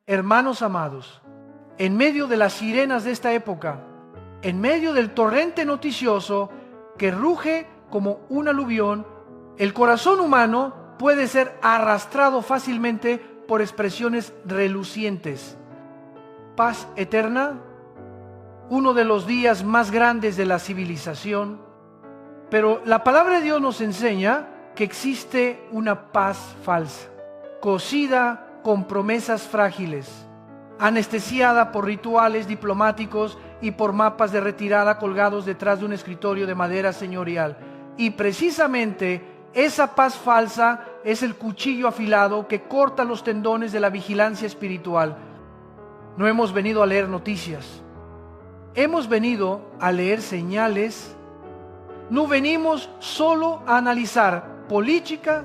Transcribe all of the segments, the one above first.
Hermanos amados, en medio de las sirenas de esta época, en medio del torrente noticioso que ruge como un aluvión, el corazón humano puede ser arrastrado fácilmente por expresiones relucientes. Paz eterna, uno de los días más grandes de la civilización, pero la palabra de Dios nos enseña que existe una paz falsa, cosida con promesas frágiles, anestesiada por rituales diplomáticos y por mapas de retirada colgados detrás de un escritorio de madera señorial. Y precisamente esa paz falsa es el cuchillo afilado que corta los tendones de la vigilancia espiritual. No hemos venido a leer noticias, hemos venido a leer señales. No venimos solo a analizar política,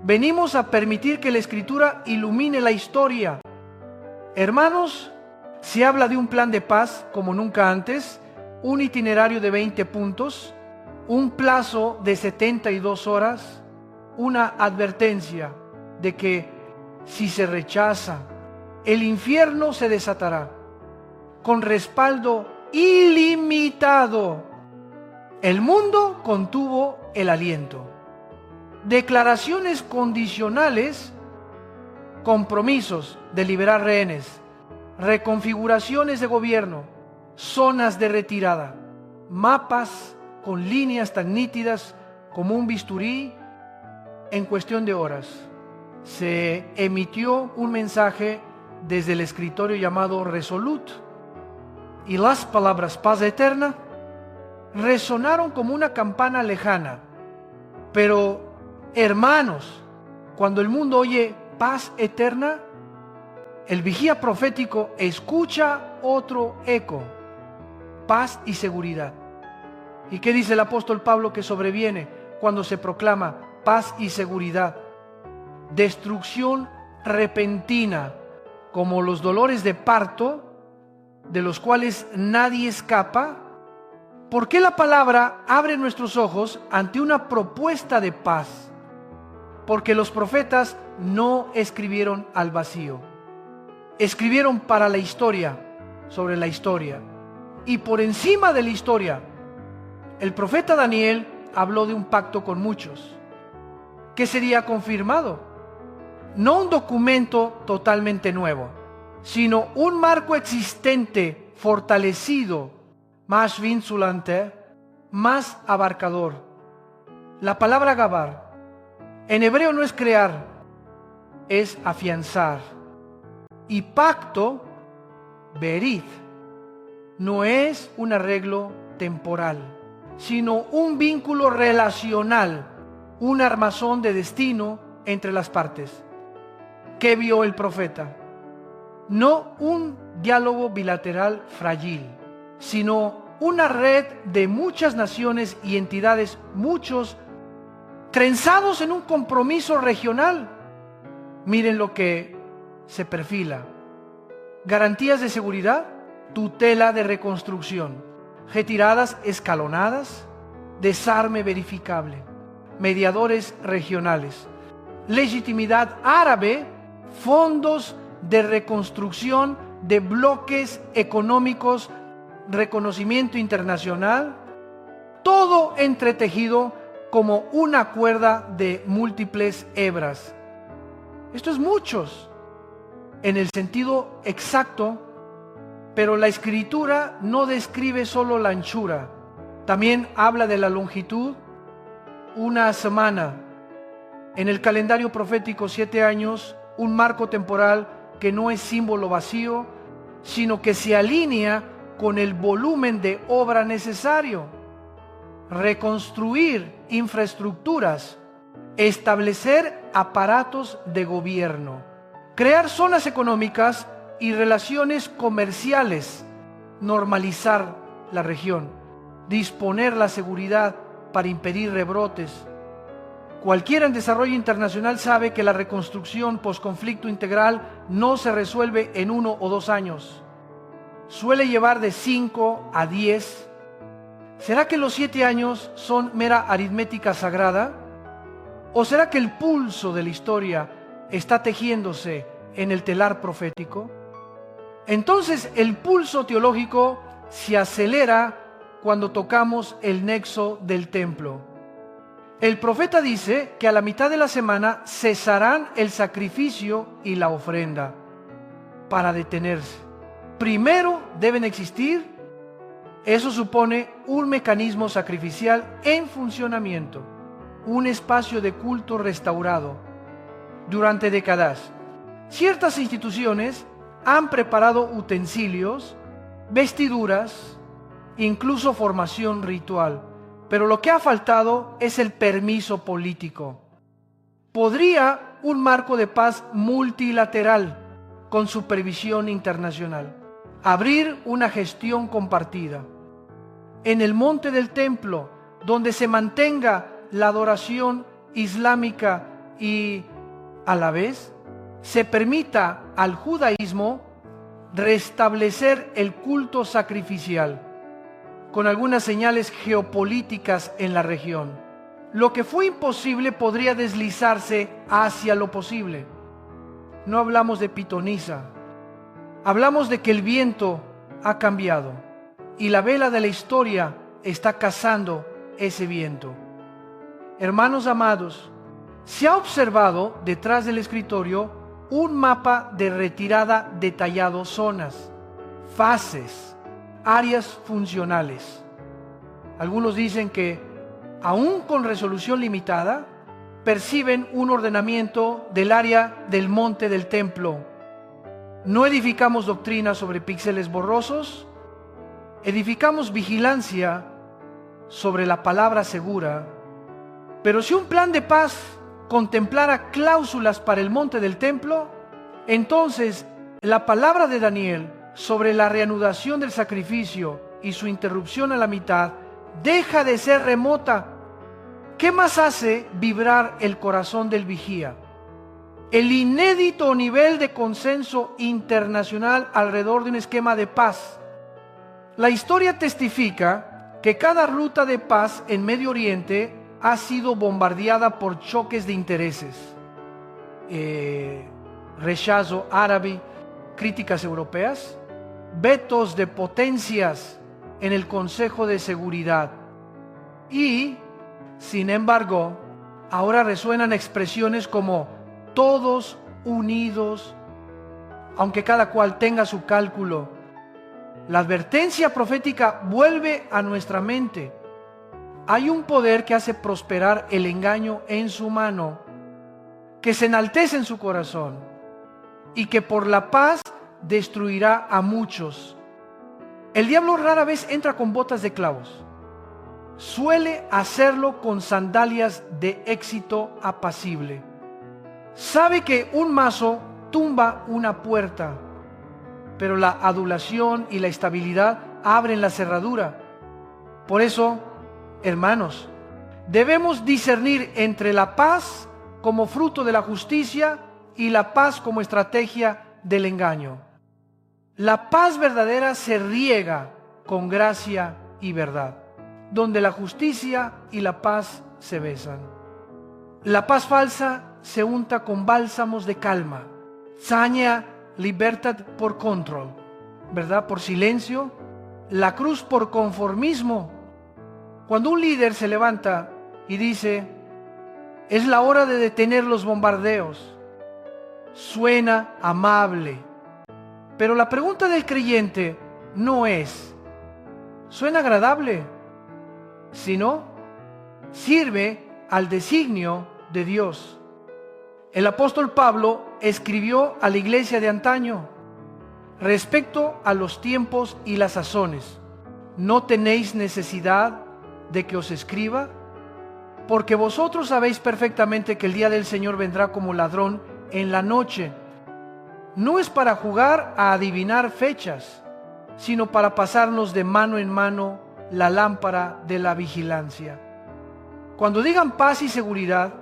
venimos a permitir que la Escritura ilumine la historia. Hermanos, se habla de un plan de paz como nunca antes, un itinerario de 20 puntos, un plazo de 72 horas, una advertencia de que si se rechaza, el infierno se desatará, con respaldo ilimitado. El mundo contuvo el aliento. Declaraciones condicionales, compromisos de liberar rehenes, reconfiguraciones de gobierno, zonas de retirada, mapas con líneas tan nítidas como un bisturí. En cuestión de horas se emitió un mensaje desde el escritorio llamado Resolute, y las palabras paz eterna resonaron como una campana lejana. Pero, hermanos, cuando el mundo oye paz eterna, el vigía profético escucha otro eco: paz y seguridad. ¿Y qué dice el apóstol Pablo que sobreviene cuando se proclama paz y seguridad? Destrucción repentina, como los dolores de parto, de los cuales nadie escapa. ¿Por qué la palabra abre nuestros ojos ante una propuesta de paz? Porque los profetas no escribieron al vacío. Escribieron para la historia, sobre la historia. Y por encima de la historia, el profeta Daniel habló de un pacto con muchos, que sería confirmado. No un documento totalmente nuevo, sino un marco existente, fortalecido, más vinculante, más abarcador. La palabra gabar en hebreo no es crear, es afianzar. Y pacto, berit, no es un arreglo temporal, sino un vínculo relacional, un armazón de destino entre las partes. ¿Qué vio el profeta? No un diálogo bilateral frágil, sino una red de muchas naciones y entidades, muchos trenzados en un compromiso regional. Miren lo que se perfila: garantías de seguridad, tutela de reconstrucción, retiradas escalonadas, desarme verificable, mediadores regionales, legitimidad árabe, fondos de reconstrucción de bloques económicos, reconocimiento internacional, todo entretejido como una cuerda de múltiples hebras. Esto es muchos en el sentido exacto, pero la Escritura no describe solo la anchura, también habla de la longitud. Una semana en el calendario profético, 7 años, un marco temporal que no es símbolo vacío, sino que se alinea con el volumen de obra necesario. Reconstruir infraestructuras, establecer aparatos de gobierno, crear zonas económicas y relaciones comerciales, normalizar la región, disponer la seguridad para impedir rebrotes. Cualquiera en desarrollo internacional sabe que la reconstrucción posconflicto integral no se resuelve en 1 o 2 años. Suele llevar de 5 a 10. ¿Será que los 7 años son mera aritmética sagrada? ¿O será que el pulso de la historia está tejiéndose en el telar profético, entonces el pulso teológico se acelera cuando tocamos el nexo del templo. El profeta dice que a la mitad de la semana cesarán el sacrificio y la ofrenda para detenerse. Primero deben existir. Eso supone un mecanismo sacrificial en funcionamiento, un espacio de culto restaurado. Durante décadas, ciertas instituciones han preparado utensilios, vestiduras, incluso formación ritual, pero lo que ha faltado es el permiso político. ¿Podría un marco de paz multilateral con supervisión internacional abrir una gestión compartida en el monte del templo, donde se mantenga la adoración islámica y a la vez se permita al judaísmo restablecer el culto sacrificial con algunas señales geopolíticas en la región? Lo que fue imposible podría deslizarse hacia lo posible. No hablamos de pitonisa, hablamos de que el viento ha cambiado y la vela de la historia está cazando ese viento. Hermanos amados, se ha observado detrás del escritorio un mapa de retirada detallado, zonas, fases, áreas funcionales. Algunos dicen que, aún con resolución limitada, perciben un ordenamiento del área del monte del templo. No edificamos doctrina sobre píxeles borrosos, edificamos vigilancia sobre la palabra segura. Pero si un plan de paz contemplara cláusulas para el monte del templo, entonces la palabra de Daniel sobre la reanudación del sacrificio y su interrupción a la mitad deja de ser remota. ¿Qué más hace vibrar el corazón del vigía? El inédito nivel de consenso internacional alrededor de un esquema de paz. La historia testifica que cada ruta de paz en Medio Oriente ha sido bombardeada por choques de intereses, rechazo árabe, críticas europeas, vetos de potencias en el Consejo de Seguridad. Y, sin embargo, ahora resuenan expresiones como todos unidos, aunque cada cual tenga su cálculo. La advertencia profética vuelve a nuestra mente. Hay un poder que hace prosperar el engaño en su mano, que se enaltece en su corazón y que por la paz destruirá a muchos. El diablo rara vez entra con botas de clavos. Suele hacerlo con sandalias de éxito apacible. Sabe que un mazo tumba una puerta, pero la adulación y la estabilidad abren la cerradura. Por eso, hermanos, debemos discernir entre la paz como fruto de la justicia y la paz como estrategia del engaño. La paz verdadera se riega con gracia y verdad, donde la justicia y la paz se besan. La paz falsa se unta con bálsamos de calma. Saña libertad por control, ¿verdad? Por silencio. La cruz por conformismo. Cuando un líder se levanta y dice, es la hora de detener los bombardeos, suena amable. Pero la pregunta del creyente no es, ¿suena agradable? Sino, sirve al designio de Dios. El apóstol Pablo escribió a la iglesia de antaño respecto a los tiempos y las sazones. ¿No tenéis necesidad de que os escriba? Porque vosotros sabéis perfectamente que el día del Señor vendrá como ladrón en la noche. No es para jugar a adivinar fechas, sino para pasarnos de mano en mano la lámpara de la vigilancia. Cuando digan paz y seguridad,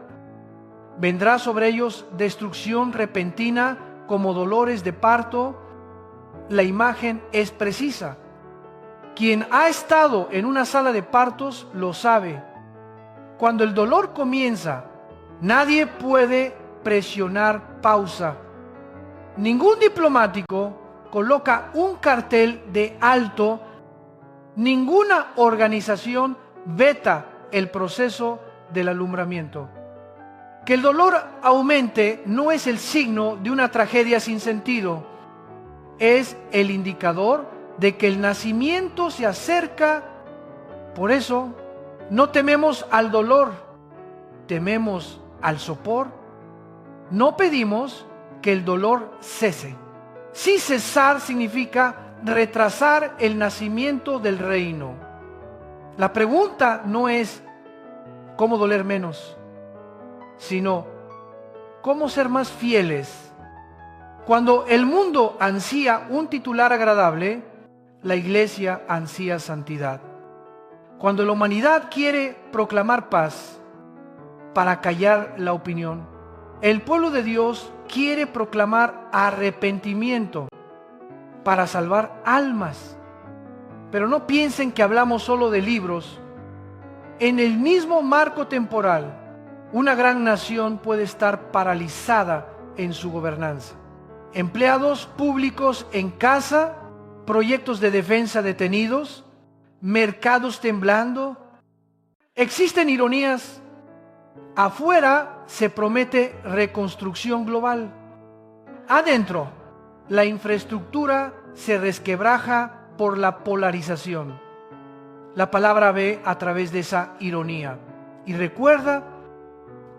vendrá sobre ellos destrucción repentina como dolores de parto. La imagen es precisa. Quien ha estado en una sala de partos lo sabe. Cuando el dolor comienza, nadie puede presionar pausa. Ningún diplomático coloca un cartel de alto, ninguna organización veta el proceso del alumbramiento. Que el dolor aumente no es el signo de una tragedia sin sentido, es el indicador de que el nacimiento se acerca. Por eso, no tememos al dolor, tememos al sopor. No pedimos que el dolor cese. Si cesar significa retrasar el nacimiento del reino. La pregunta no es cómo doler menos, sino cómo ser más fieles. Cuando el mundo ansía un titular agradable, la iglesia ansía santidad. Cuando la humanidad quiere proclamar paz para callar la opinión, el pueblo de Dios quiere proclamar arrepentimiento para salvar almas. Pero no piensen que hablamos solo de libros. En el mismo marco temporal, una gran nación puede estar paralizada en su gobernanza. Empleados públicos en casa, proyectos de defensa detenidos, mercados temblando. Existen ironías. Afuera se promete reconstrucción global. Adentro, la infraestructura se resquebraja por la polarización. La palabra ve a través de esa ironía. Y recuerda,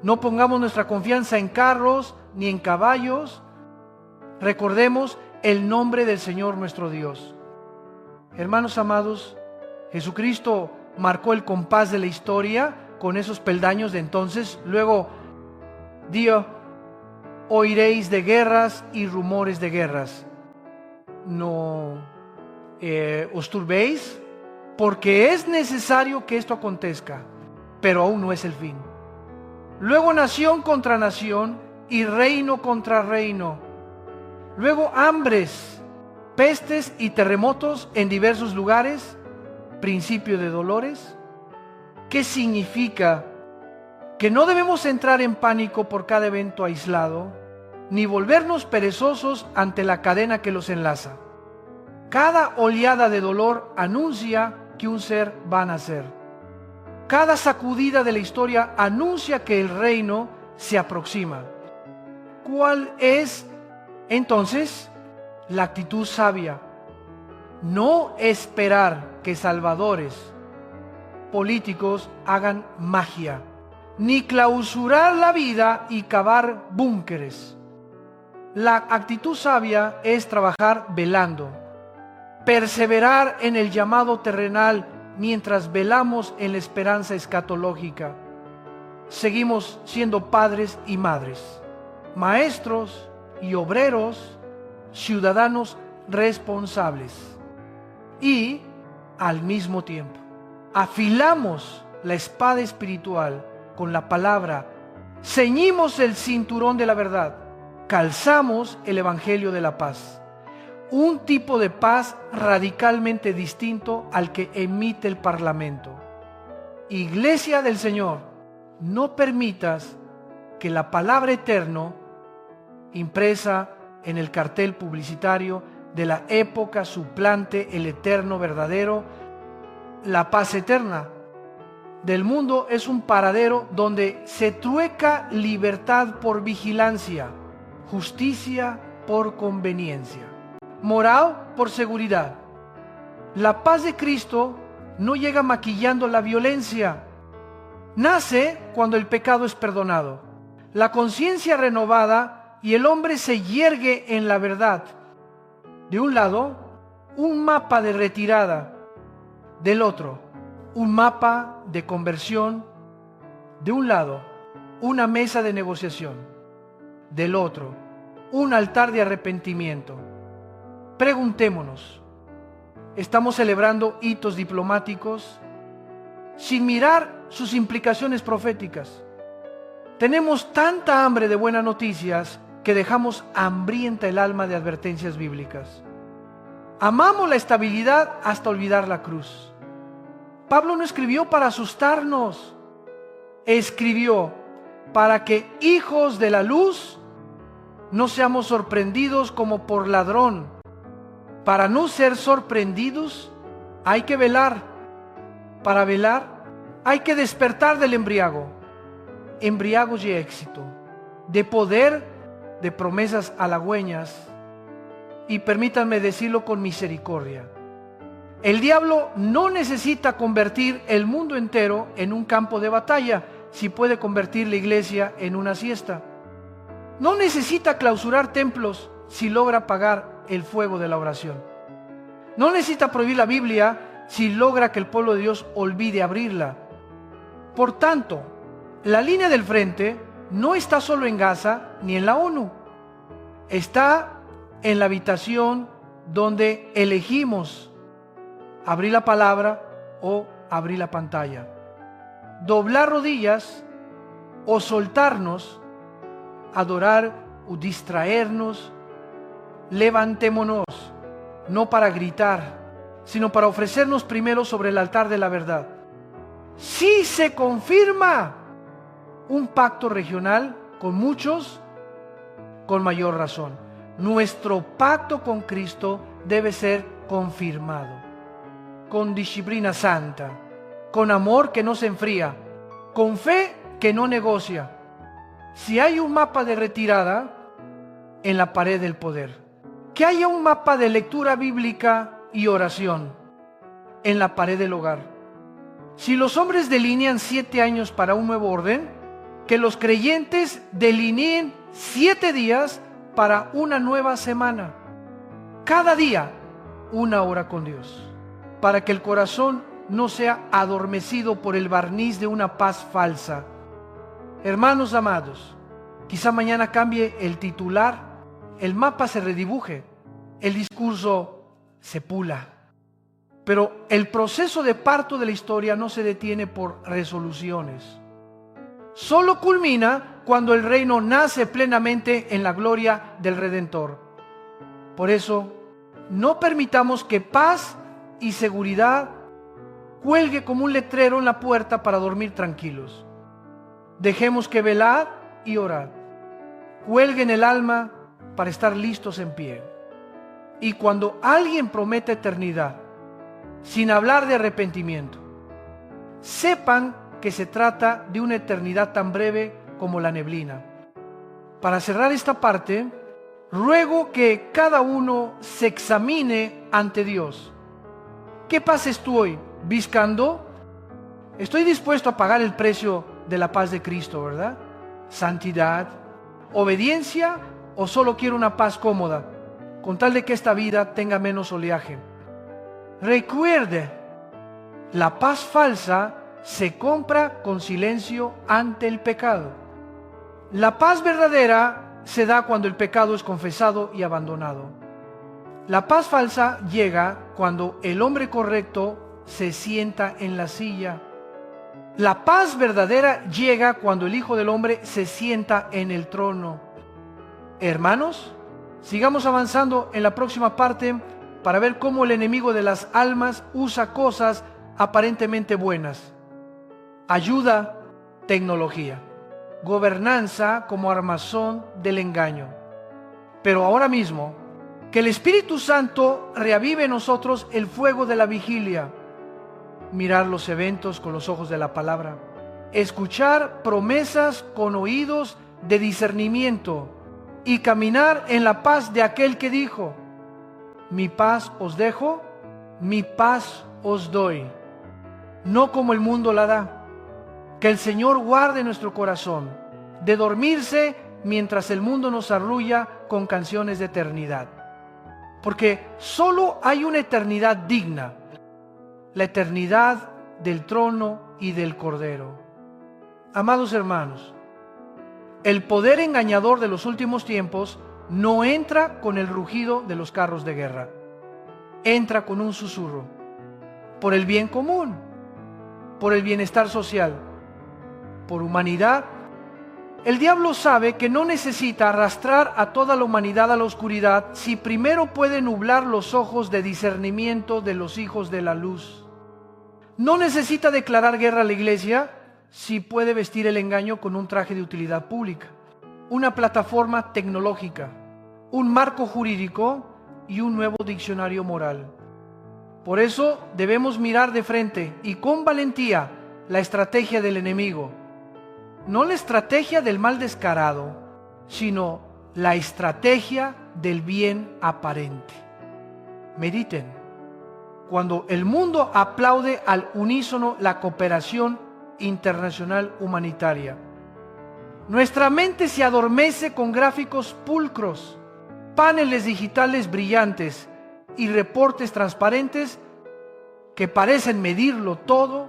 no pongamos nuestra confianza en carros ni en caballos. Recordemos el nombre del Señor nuestro Dios. Hermanos amados, Jesucristo marcó el compás de la historia con esos peldaños de entonces. Luego dijo: oiréis de guerras y rumores de guerras. No os turbéis, porque es necesario que esto acontezca, pero aún no es el fin. Luego nación contra nación y reino contra reino. Luego hambres, pestes y terremotos en diversos lugares. Principio de dolores. ¿Qué significa? Que no debemos entrar en pánico por cada evento aislado, ni volvernos perezosos ante la cadena que los enlaza. Cada oleada de dolor anuncia que un ser va a nacer. Cada sacudida de la historia anuncia que el reino se aproxima. ¿Cuál es entonces la actitud sabia? No esperar que salvadores políticos hagan magia, ni clausurar la vida y cavar búnkeres. La actitud sabia es trabajar velando, perseverar en el llamado terrenal mientras velamos en la esperanza escatológica. Seguimos siendo padres y madres, maestros y obreros, ciudadanos responsables. Y al mismo tiempo afilamos la espada espiritual con la palabra, ceñimos el cinturón de la verdad, calzamos el evangelio de la paz. Un tipo de paz radicalmente distinto al que emite el Parlamento. Iglesia del Señor, no permitas que la palabra eterno, impresa en el cartel publicitario de la época, suplante el eterno verdadero. La paz eterna del mundo es un paradero donde se trueca libertad por vigilancia, justicia por conveniencia, moral por seguridad. La paz de Cristo no llega maquillando la violencia. Nace cuando el pecado es perdonado, la conciencia renovada y el hombre se yergue en la verdad. De un lado, un mapa de retirada. Del otro, un mapa de conversión. De un lado, una mesa de negociación. Del otro, un altar de arrepentimiento. Preguntémonos, ¿estamos celebrando hitos diplomáticos sin mirar sus implicaciones proféticas? Tenemos tanta hambre de buenas noticias que dejamos hambrienta el alma de advertencias bíblicas. Amamos la estabilidad hasta olvidar la cruz. Pablo no escribió para asustarnos, escribió para que hijos de la luz no seamos sorprendidos como por ladrón. Para no ser sorprendidos, hay que velar. Para velar, hay que despertar del embriago. Embriagos de éxito, de poder, de promesas halagüeñas. Y permítanme decirlo con misericordia. El diablo no necesita convertir el mundo entero en un campo de batalla si puede convertir la iglesia en una siesta. No necesita clausurar templos si logra apagar el fuego de la oración. No necesita prohibir la Biblia si logra que el pueblo de Dios olvide abrirla. Por tanto, la línea del frente no está solo en Gaza ni en la ONU. Está en la habitación donde elegimos abrir la palabra o abrir la pantalla. Doblar rodillas o soltarnos, adorar o distraernos. Levantémonos, no para gritar, sino para ofrecernos primero sobre el altar de la verdad. Si se confirma un pacto regional con muchos, con mayor razón. Nuestro pacto con Cristo debe ser confirmado, con disciplina santa, con amor que no se enfría, con fe que no negocia. Si hay un mapa de retirada, en la pared del poder. Que haya un mapa de lectura bíblica y oración en la pared del hogar. Si los hombres delinean 7 años para un nuevo orden, que los creyentes delineen 7 días para una nueva semana. Cada día, 1 hora con Dios, para que el corazón no sea adormecido por el barniz de una paz falsa. Hermanos amados, quizá mañana cambie el titular, el mapa se redibuje, el discurso se pula. Pero el proceso de parto de la historia no se detiene por resoluciones. Solo culmina cuando el reino nace plenamente en la gloria del Redentor. Por eso, no permitamos que paz y seguridad cuelgue como un letrero en la puerta para dormir tranquilos. Dejemos que velar y orar cuelgue en el alma para estar listos en pie. Y cuando alguien promete eternidad, sin hablar de arrepentimiento, sepan que se trata de una eternidad tan breve como la neblina. Para cerrar esta parte, ruego que cada uno se examine ante Dios. ¿Qué paz estoy buscando? Estoy dispuesto a pagar el precio de la paz de Cristo, ¿verdad? Santidad, obediencia, o solo quiero una paz cómoda, con tal de que esta vida tenga menos oleaje. Recuerde, la paz falsa se compra con silencio ante el pecado. La paz verdadera se da cuando el pecado es confesado y abandonado. La paz falsa llega cuando el hombre correcto se sienta en la silla. La paz verdadera llega cuando el Hijo del Hombre se sienta en el trono. Hermanos, sigamos avanzando en la próxima parte para ver cómo el enemigo de las almas usa cosas aparentemente buenas. Ayuda, tecnología. Gobernanza como armazón del engaño. Pero ahora mismo, que el Espíritu Santo reavive en nosotros el fuego de la vigilia. Mirar los eventos con los ojos de la palabra. Escuchar promesas con oídos de discernimiento. Y caminar en la paz de aquel que dijo: mi paz os dejo, mi paz os doy. No como el mundo la da. Que el Señor guarde nuestro corazón de dormirse mientras el mundo nos arrulla con canciones de eternidad. Porque solo hay una eternidad digna, la eternidad del trono y del Cordero. Amados hermanos, el poder engañador de los últimos tiempos no entra con el rugido de los carros de guerra. Entra con un susurro, por el bien común, por el bienestar social, por humanidad. El diablo sabe que no necesita arrastrar a toda la humanidad a la oscuridad si primero puede nublar los ojos de discernimiento de los hijos de la luz. No necesita declarar guerra a la iglesia si puede vestir el engaño con un traje de utilidad pública. una plataforma tecnológica, un marco jurídico y un nuevo diccionario moral. Por eso debemos mirar de frente y con valentía la estrategia del enemigo. No la estrategia del mal descarado, sino la estrategia del bien aparente. Mediten. Cuando el mundo aplaude al unísono la cooperación internacional humanitaria, nuestra mente se adormece con gráficos pulcros, paneles digitales brillantes y reportes transparentes que parecen medirlo todo.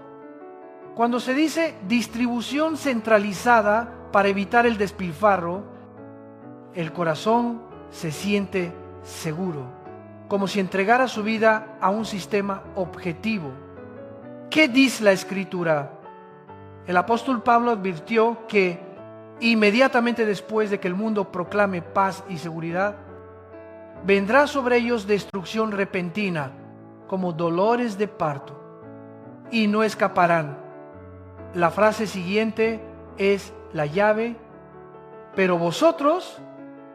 Cuando se dice distribución centralizada para evitar el despilfarro, el corazón se siente seguro, como si entregara su vida a un sistema objetivo. ¿Qué dice la Escritura? El apóstol Pablo advirtió que inmediatamente después de que el mundo proclame paz y seguridad, vendrá sobre ellos destrucción repentina, como dolores de parto, y no escaparán. La frase siguiente es la llave: pero vosotros,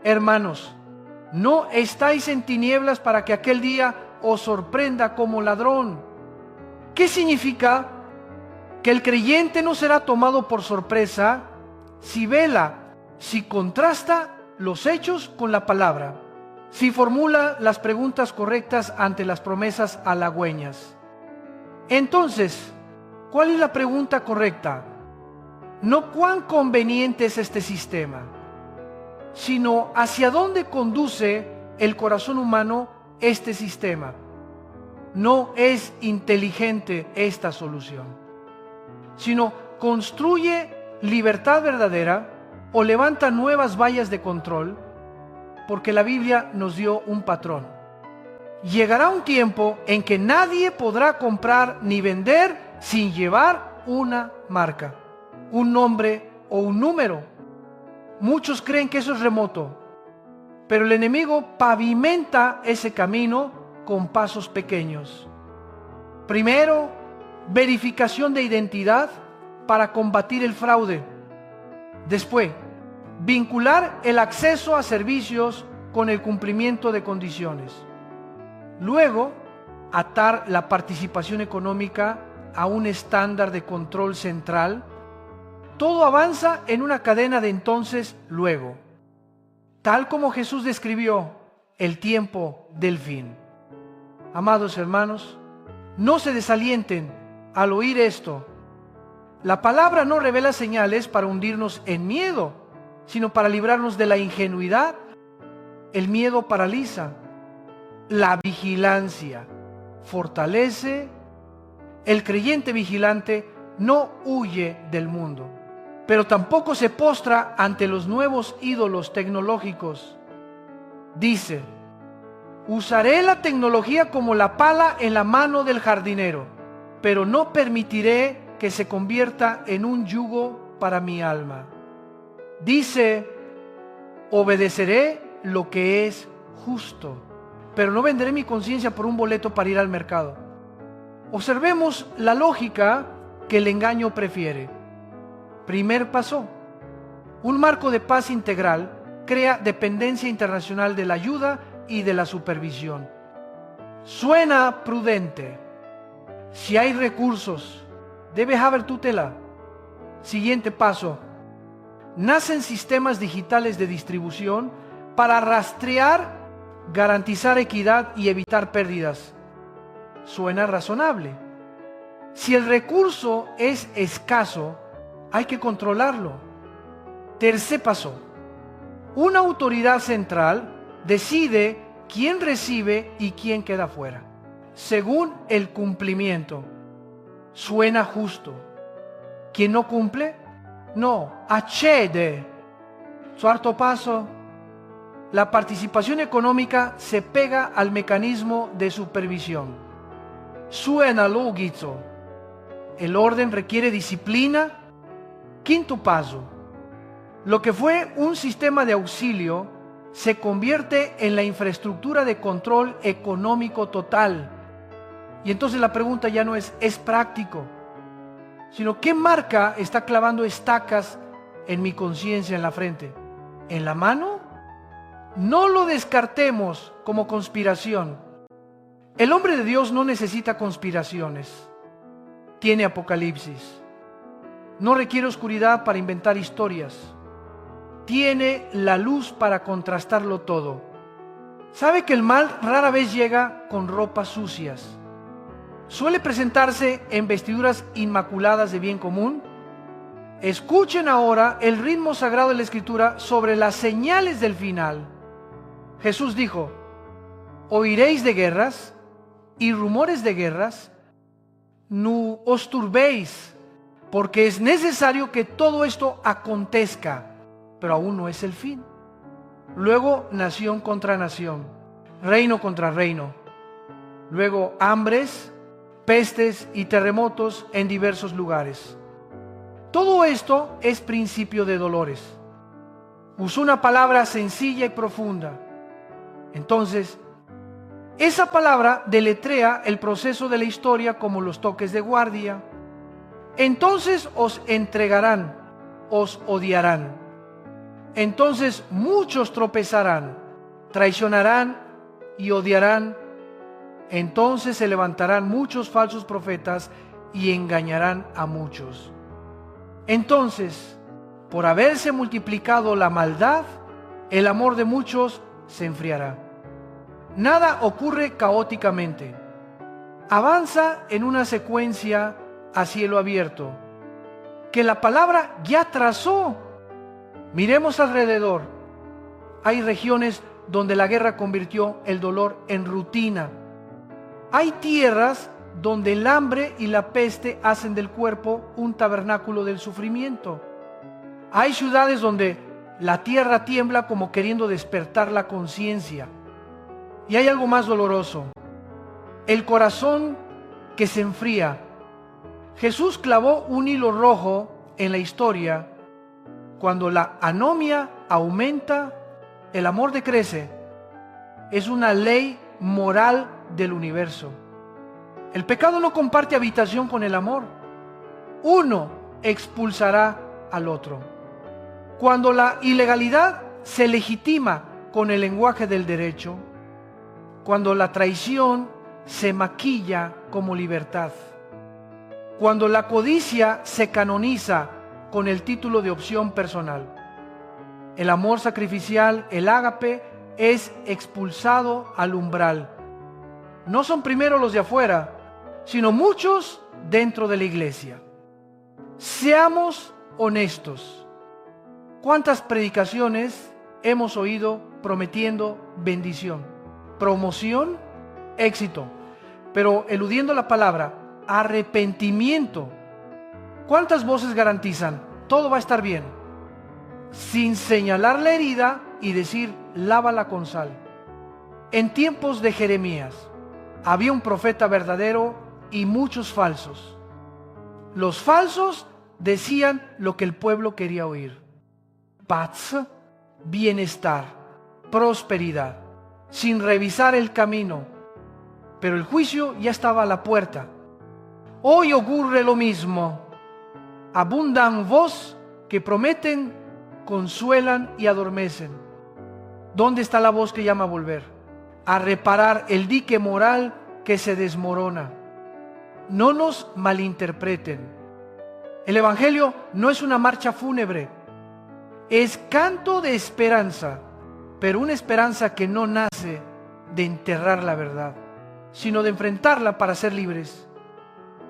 hermanos, no estáis en tinieblas para que aquel día os sorprenda como ladrón. ¿Qué significa? Que el creyente no será tomado por sorpresa si vela, si contrasta los hechos con la palabra, si formula las preguntas correctas ante las promesas halagüeñas. Entonces, ¿cuál es la pregunta correcta? No cuán conveniente es este sistema, sino hacia dónde conduce el corazón humano este sistema. No es inteligente esta solución, sino construye libertad verdadera o levanta nuevas vallas de control, porque la Biblia nos dio un patrón. Llegará un tiempo en que nadie podrá comprar ni vender sin llevar una marca, un nombre o un número. Muchos creen que eso es remoto, pero el enemigo pavimenta ese camino con pasos pequeños. Primero, verificación de identidad para combatir el fraude. Después, vincular el acceso a servicios con el cumplimiento de condiciones. Luego, atar la participación económica a un estándar de control central. Todo avanza en una cadena de entonces, luego. Tal como Jesús describió el tiempo del fin. Amados hermanos, no se desalienten al oír esto. La palabra no revela señales para hundirnos en miedo, sino para librarnos de la ingenuidad. El miedo paraliza. La vigilancia fortalece. El creyente vigilante no huye del mundo, pero tampoco se postra ante los nuevos ídolos tecnológicos. Dice: usaré la tecnología como la pala en la mano del jardinero, pero no permitiré que se convierta en un yugo para mi alma. Dice: obedeceré lo que es justo, pero no venderé mi conciencia por un boleto para ir al mercado. Observemos la lógica que el engaño prefiere. Primer paso: un marco de paz integral crea dependencia internacional de la ayuda y de la supervisión. Suena prudente. Si hay recursos, debe haber tutela. Siguiente paso: nacen sistemas digitales de distribución para rastrear, garantizar equidad y evitar pérdidas. Suena razonable. Si el recurso es escaso, hay que controlarlo. Tercer paso: una autoridad central decide quién recibe y quién queda fuera, según el cumplimiento. Suena justo. ¿Quién no cumple? No, accede. Cuarto paso: la participación económica se pega al mecanismo de supervisión. Suena lógico. El orden requiere disciplina. Quinto paso: lo que fue un sistema de auxilio se convierte en la infraestructura de control económico total. Y entonces la pregunta ya no es práctico, sino ¿qué marca está clavando estacas en mi conciencia, en la frente? en la mano? No lo descartemos como conspiración. El hombre de Dios no necesita conspiraciones. Tiene Apocalipsis. No requiere oscuridad para inventar historias. Tiene la luz para contrastarlo todo. Sabe que el mal rara vez llega con ropas sucias. Suele presentarse en vestiduras inmaculadas de bien común. Escuchen ahora el ritmo sagrado de la Escritura sobre las señales del final. Jesús dijo: oiréis de guerras y rumores de guerras. No os turbéis, porque es necesario que todo esto acontezca, pero aún no es el fin. Luego nación contra nación, reino contra reino. Luego hambres, pestes y terremotos en diversos lugares. Todo esto es principio de dolores. Usó una palabra sencilla y profunda. Entonces, esa palabra deletrea el proceso de la historia como los toques de guardia. Entonces os entregarán, os odiarán. Entonces muchos tropezarán, traicionarán y odiarán. Entonces se levantarán muchos falsos profetas y engañarán a muchos. Entonces, por haberse multiplicado la maldad, el amor de muchos se enfriará. Nada ocurre caóticamente. Avanza en una secuencia a cielo abierto, que la palabra ya trazó. Miremos alrededor. Hay regiones donde la guerra convirtió el dolor en rutina. Hay tierras donde el hambre y la peste hacen del cuerpo un tabernáculo del sufrimiento. Hay ciudades donde la tierra tiembla como queriendo despertar la conciencia. Y hay algo más doloroso: el corazón que se enfría. Jesús clavó un hilo rojo en la historia. Cuando la anomia aumenta, el amor decrece. Es una ley moral del universo. El pecado no comparte habitación con el amor. Uno expulsará al otro. Cuando la ilegalidad se legitima con el lenguaje del derecho, cuando la traición se maquilla como libertad, cuando la codicia se canoniza con el título de opción personal, el amor sacrificial, el ágape, es expulsado al umbral. No son primero los de afuera, sino muchos dentro de la iglesia. Seamos honestos. ¿Cuántas predicaciones hemos oído prometiendo bendición, promoción, éxito, pero eludiendo la palabra arrepentimiento? ¿Cuántas voces garantizan todo va a estar bien, sin señalar la herida y decir lávala con sal? En tiempos de Jeremías había un profeta verdadero y muchos falsos. Los falsos decían lo que el pueblo quería oír: paz, bienestar, prosperidad, sin revisar el camino. Pero el juicio ya estaba a la puerta. Hoy ocurre lo mismo. Abundan voz que prometen, consuelan y adormecen. ¿Dónde está la voz que llama a volver? A reparar el dique moral que se desmorona. No nos malinterpreten. El Evangelio no es una marcha fúnebre. Es canto de esperanza, pero una esperanza que no nace de enterrar la verdad, sino de enfrentarla para ser libres.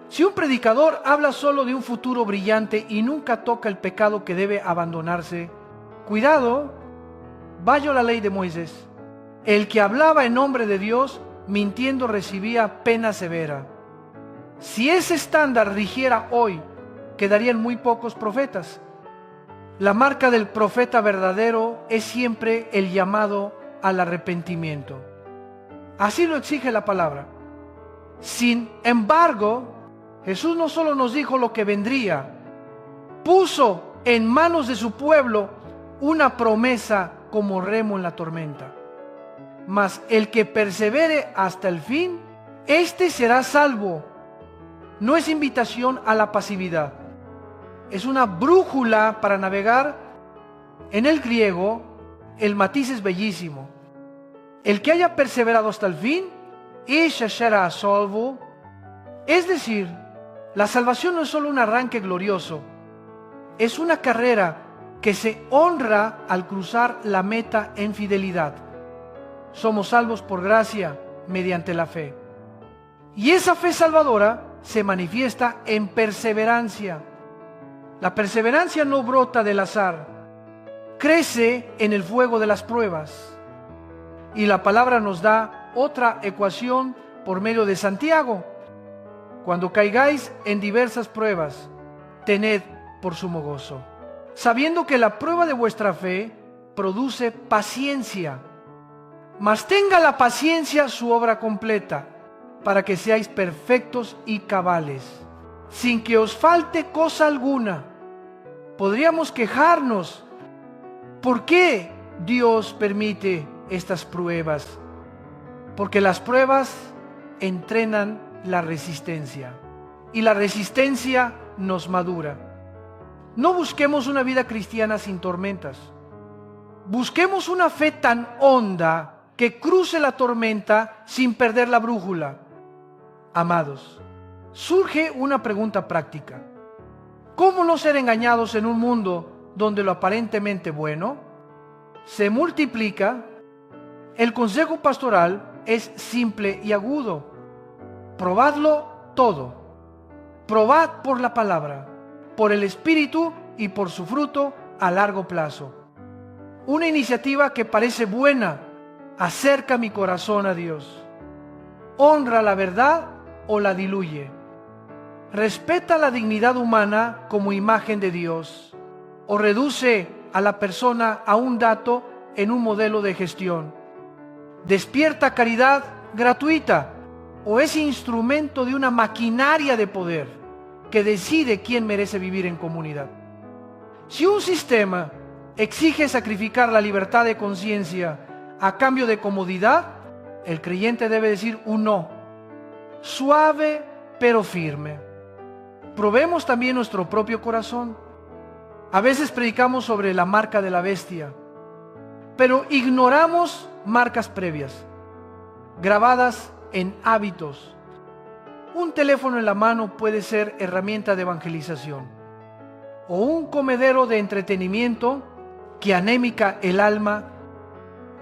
Si un predicador habla solo de un futuro brillante y nunca toca el pecado que debe abandonarse, cuidado, vaya la ley de Moisés. El que hablaba en nombre de Dios, mintiendo, recibía pena severa. Si ese estándar rigiera hoy, quedarían muy pocos profetas. La marca del profeta verdadero es siempre el llamado al arrepentimiento. Así lo exige la palabra. Sin embargo, Jesús no solo nos dijo lo que vendría, puso en manos de su pueblo una promesa como remo en la tormenta. Mas el que persevere hasta el fin, éste será salvo. No es invitación a la pasividad. Es una brújula para navegar En el griego, el matiz es bellísimo. El que haya perseverado hasta el fin, ese será salvo. Es decir, la salvación no es solo un arranque glorioso, es una carrera que se honra al cruzar la meta en fidelidad. Somos salvos por gracia mediante la fe. Y esa fe salvadora se manifiesta en perseverancia. La perseverancia no brota del azar, crece en el fuego de las pruebas. Y la palabra nos da otra ecuación por medio de Santiago. Cuando caigáis en diversas pruebas, tened por sumo gozo, sabiendo que la prueba de vuestra fe produce paciencia. Mas tenga la paciencia su obra completa, para que seáis perfectos y cabales, sin que os falte cosa alguna. Podríamos quejarnos. ¿Por qué Dios permite estas pruebas? Porque las pruebas entrenan la resistencia, y la resistencia nos madura. No busquemos una vida cristiana sin tormentas. Busquemos una fe tan honda que cruce la tormenta sin perder la brújula. Amados, surge una pregunta práctica. ¿Cómo no ser engañados en un mundo donde lo aparentemente bueno se multiplica? El consejo pastoral es simple y agudo. Probadlo todo. Probad por la palabra, por el Espíritu y por su fruto a largo plazo. Una iniciativa que parece buena acerca mi corazón a Dios. Honra la verdad o la diluye. Respeta la dignidad humana como imagen de Dios o reduce a la persona a un dato en un modelo de gestión. Despierta caridad gratuita o es instrumento de una maquinaria de poder que decide quién merece vivir en comunidad. Si un sistema exige sacrificar la libertad de conciencia a cambio de comodidad, el creyente debe decir un no, suave pero firme. Probemos también nuestro propio corazón. A veces predicamos sobre la marca de la bestia, pero ignoramos marcas previas, grabadas en hábitos. Un teléfono en la mano puede ser herramienta de evangelización, o un comedero de entretenimiento que anémica el alma.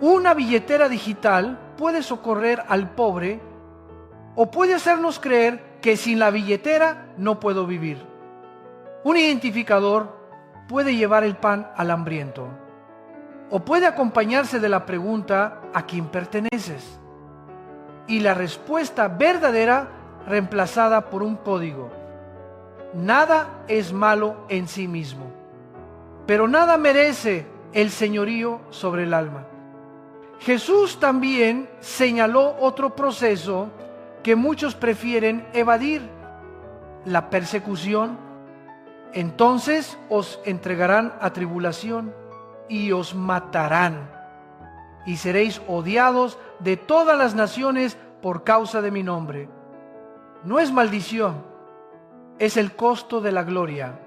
Una billetera digital puede socorrer al pobre o puede hacernos creer que sin la billetera no puedo vivir. Un identificador puede llevar el pan al hambriento o puede acompañarse de la pregunta ¿a quién perteneces? Y la respuesta verdadera reemplazada por un código. Nada es malo en sí mismo, pero nada merece el señorío sobre el alma. Jesús también señaló otro proceso que muchos prefieren evadir: la persecución. Entonces os entregarán a tribulación y os matarán, y seréis odiados de todas las naciones por causa de mi nombre. No es maldición, es el costo de la gloria.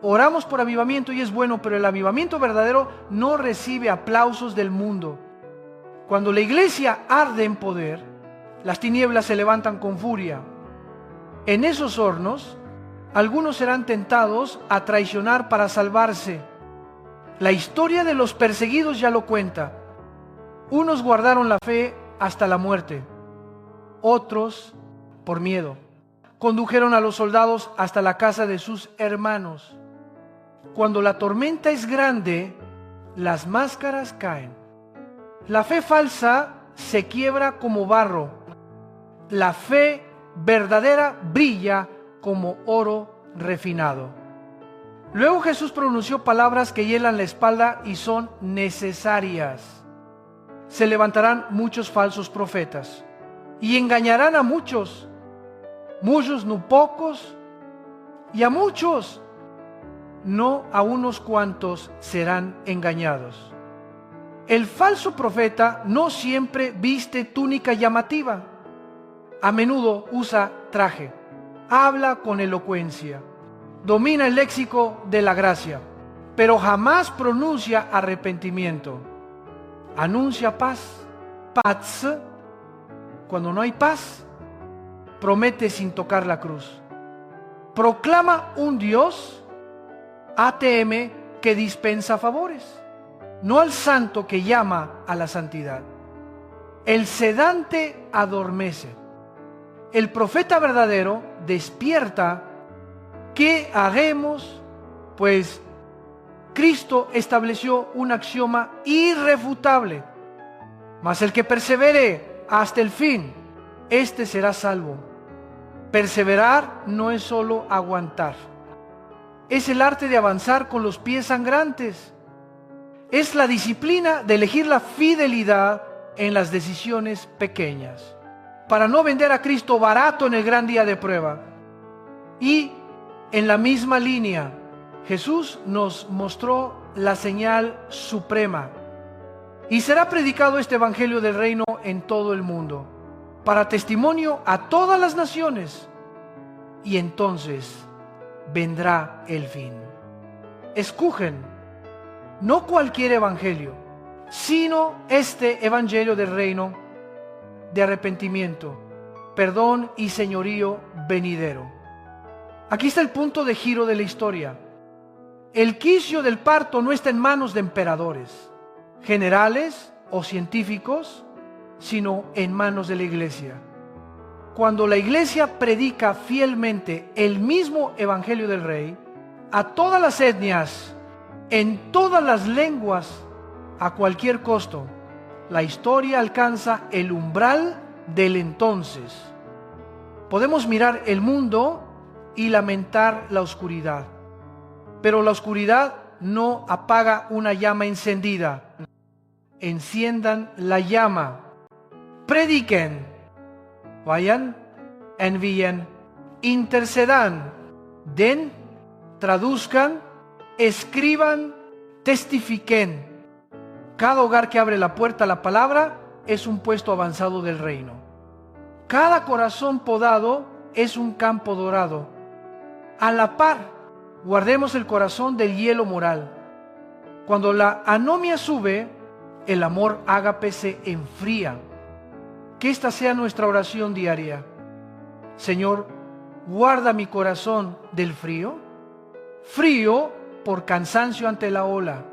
Oramos por avivamiento y es bueno, pero el avivamiento verdadero no recibe aplausos del mundo. Cuando la iglesia arde en poder, las tinieblas se levantan con furia. En esos hornos, algunos serán tentados a traicionar para salvarse. La historia de los perseguidos ya lo cuenta. Unos guardaron la fe hasta la muerte. Otros, por miedo, condujeron a los soldados hasta la casa de sus hermanos. Cuando la tormenta es grande, las máscaras caen. La fe falsa se quiebra como barro. La fe verdadera brilla como oro refinado. Luego Jesús pronunció palabras que hielan la espalda y son necesarias. Se levantarán muchos falsos profetas y engañarán a muchos, no pocos, y a muchos, no a unos cuantos serán engañados. El falso profeta no siempre viste túnica llamativa. A menudo usa traje, habla con elocuencia, domina el léxico de la gracia, pero jamás pronuncia arrepentimiento. Anuncia paz, paz, cuando no hay paz, promete sin tocar la cruz. Proclama un Dios, ATM, que dispensa favores, no al santo que llama a la santidad. El sedante adormece. El profeta verdadero despierta. ¿Qué haremos? Pues Cristo estableció un axioma irrefutable. Mas el que persevere hasta el fin, éste será salvo. Perseverar no es solo aguantar. Es el arte de avanzar con los pies sangrantes. Es la disciplina de elegir la fidelidad en las decisiones pequeñas, para no vender a Cristo barato en el gran día de prueba. Y en la misma línea, Jesús nos mostró la señal suprema. Y será predicado este evangelio del reino en todo el mundo, para testimonio a todas las naciones. Y entonces vendrá el fin. Escogen no cualquier evangelio, sino este evangelio del reino, de arrepentimiento, perdón y señorío venidero. Aquí está el punto de giro de la historia. El quicio del parto no está en manos de emperadores, generales o científicos, sino en manos de la iglesia. Cuando la iglesia predica fielmente el mismo evangelio del rey, a todas las etnias, en todas las lenguas, a cualquier costo, la historia alcanza el umbral del entonces. Podemos mirar el mundo y lamentar la oscuridad, pero la oscuridad no apaga una llama encendida. Enciendan la llama, prediquen, vayan, envíen, intercedan, den, traduzcan, escriban, testifiquen. Cada hogar que abre la puerta a la palabra es un puesto avanzado del reino. Cada corazón podado es un campo dorado. A la par, guardemos el corazón del hielo moral. Cuando la anomia sube, el amor ágape se enfría. Que esta sea nuestra oración diaria. Señor, guarda mi corazón del frío. Frío por cansancio ante la ola.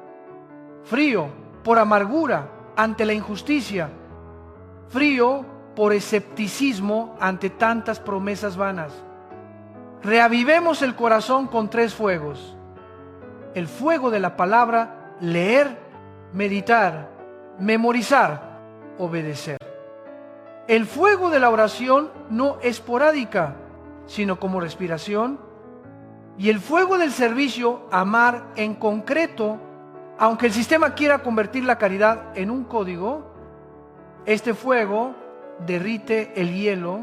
Frío por amargura ante la injusticia. Frío por escepticismo ante tantas promesas vanas. Reavivemos el corazón con 3 fuegos. El fuego de la palabra, leer, meditar, memorizar, obedecer. El fuego de la oración no esporádica, sino como respiración. Y el fuego del servicio, amar en concreto. Aunque el sistema quiera convertir la caridad en un código, este fuego derrite el hielo.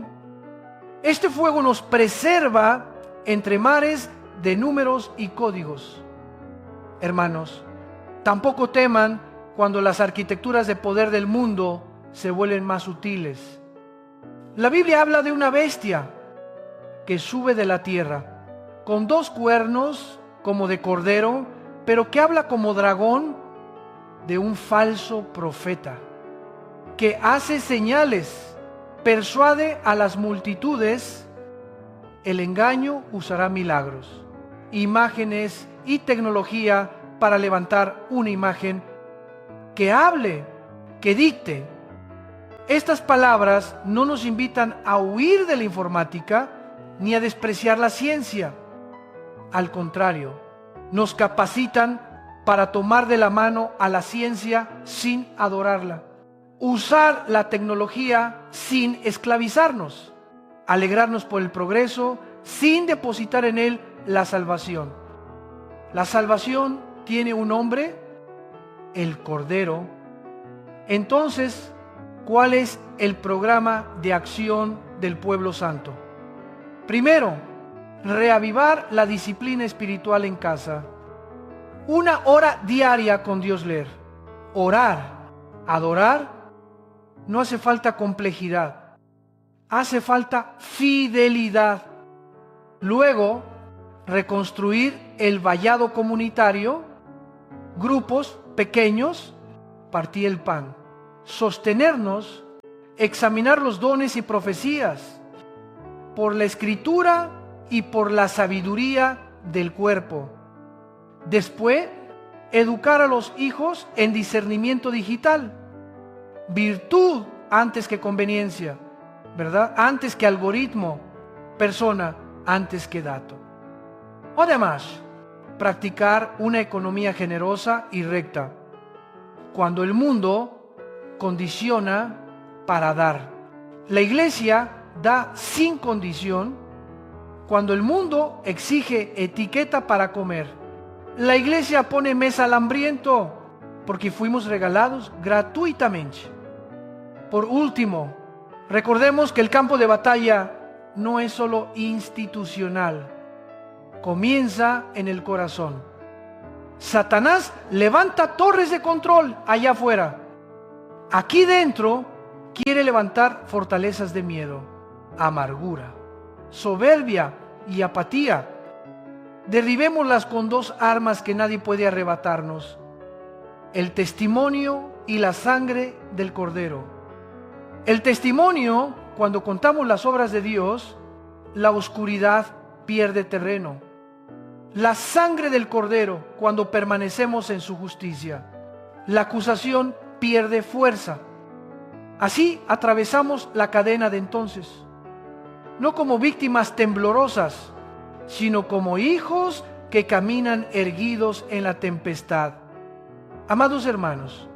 Este fuego nos preserva entre mares de números y códigos. Hermanos, tampoco teman cuando las arquitecturas de poder del mundo se vuelven más sutiles. La Biblia habla de una bestia que sube de la tierra, con 2 cuernos como de cordero, pero que habla como dragón, de un falso profeta, que hace señales, persuade a las multitudes. El engaño usará milagros, imágenes y tecnología para levantar una imagen que hable, que dicte. Estas palabras no nos invitan a huir de la informática ni a despreciar la ciencia. Al contrario, nos capacitan para tomar de la mano a la ciencia sin adorarla, usar la tecnología sin esclavizarnos, alegrarnos por el progreso sin depositar en él la salvación. La salvación tiene un nombre, el Cordero. Entonces, ¿cuál es el programa de acción del pueblo santo? Primero, reavivar la disciplina espiritual en casa. 1 hora diaria con Dios leer. Orar, adorar. No hace falta complejidad. Hace falta fidelidad. Luego, reconstruir el vallado comunitario grupos pequeños, partir el pan, sostenernos, examinar los dones y profecías, por la escritura y por la sabiduría del cuerpo. Después, educar a los hijos en discernimiento digital, virtud antes que conveniencia, ¿verdad? Antes que algoritmo, persona antes que dato. Además, practicar una economía generosa y recta, cuando el mundo condiciona para dar. La iglesia da sin condición cuando el mundo exige etiqueta para comer. La iglesia pone mesa al hambriento porque fuimos regalados gratuitamente. Por último, recordemos que el campo de batalla no es solo institucional, comienza en el corazón. Satanás levanta torres de control allá afuera. Aquí dentro quiere levantar fortalezas de miedo, amargura, soberbia y apatía. Derribémoslas con dos armas que nadie puede arrebatarnos: el testimonio y la sangre del Cordero. El testimonio, cuando contamos las obras de Dios, la oscuridad pierde terreno. La sangre del Cordero, cuando permanecemos en su justicia, la acusación pierde fuerza. Así atravesamos la cadena de entonces, no como víctimas temblorosas, sino como hijos que caminan erguidos en la tempestad. Amados hermanos,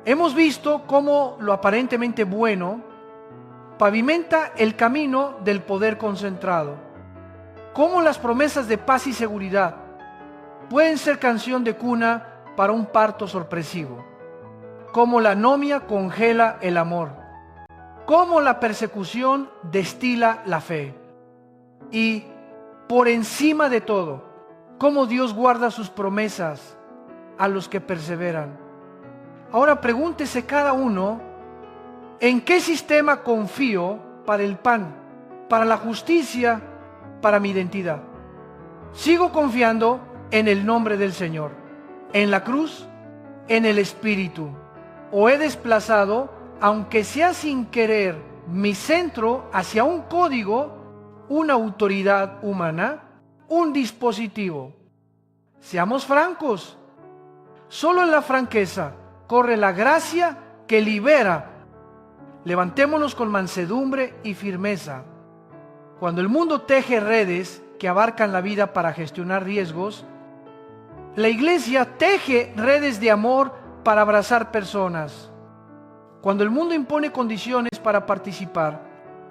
hemos visto cómo lo aparentemente bueno pavimenta el camino del poder concentrado, cómo las promesas de paz y seguridad pueden ser canción de cuna para un parto sorpresivo, cómo la anomia congela el amor, cómo la persecución destila la fe y, por encima de todo, cómo Dios guarda sus promesas a los que perseveran. Ahora pregúntese cada uno: ¿en qué sistema confío para el pan, para la justicia, para mi identidad? ¿Sigo confiando en el nombre del Señor, en la cruz, en el Espíritu? ¿O he desplazado, aunque sea sin querer, mi centro hacia un código, una autoridad humana, un dispositivo? Seamos francos. Solo en la franqueza corre la gracia que libera. Levantémonos con mansedumbre y firmeza. Cuando el mundo teje redes que abarcan la vida para gestionar riesgos, la iglesia teje redes de amor para abrazar personas. Cuando el mundo impone condiciones para participar,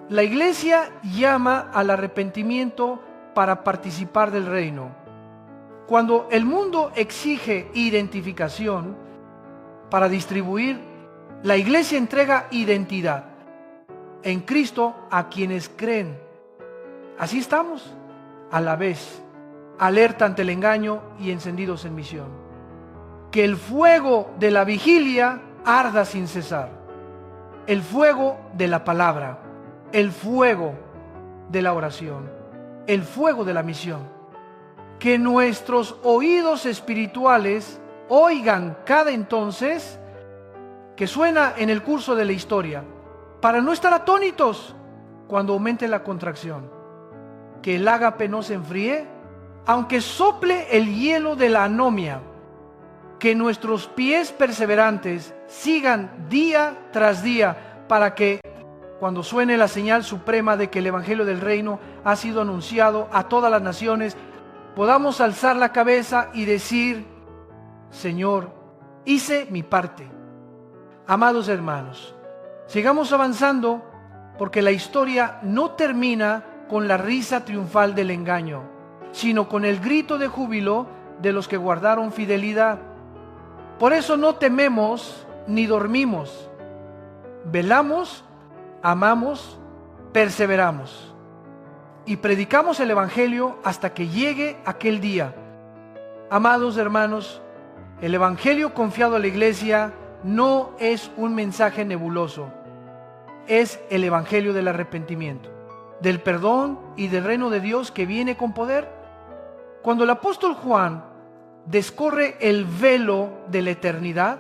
la iglesia llama al arrepentimiento para participar del reino. Cuando el mundo exige identificación para distribuir, la iglesia entrega identidad en Cristo a quienes creen. Así estamos, a la vez, alerta ante el engaño y encendidos en misión. Que el fuego de la vigilia arda sin cesar. El fuego de la palabra, el fuego de la oración, el fuego de la misión. Que nuestros oídos espirituales oigan cada entonces que suena en el curso de la historia, para no estar atónitos cuando aumente la contracción. Que el ágape no se enfríe, aunque sople el hielo de la anomia. Que nuestros pies perseverantes sigan día tras día, para que cuando suene la señal suprema de que el Evangelio del Reino ha sido anunciado a todas las naciones, podamos alzar la cabeza y decir: Señor, hice mi parte. Amados hermanos, sigamos avanzando, porque la historia no termina con la risa triunfal del engaño, sino con el grito de júbilo de los que guardaron fidelidad. Por eso no tememos ni dormimos. Velamos, amamos, perseveramos y predicamos el Evangelio hasta que llegue aquel día. Amados hermanos, el Evangelio confiado a la iglesia no es un mensaje nebuloso, es el Evangelio del arrepentimiento, del perdón y del reino de Dios que viene con poder. Cuando el apóstol Juan descorre el velo de la eternidad,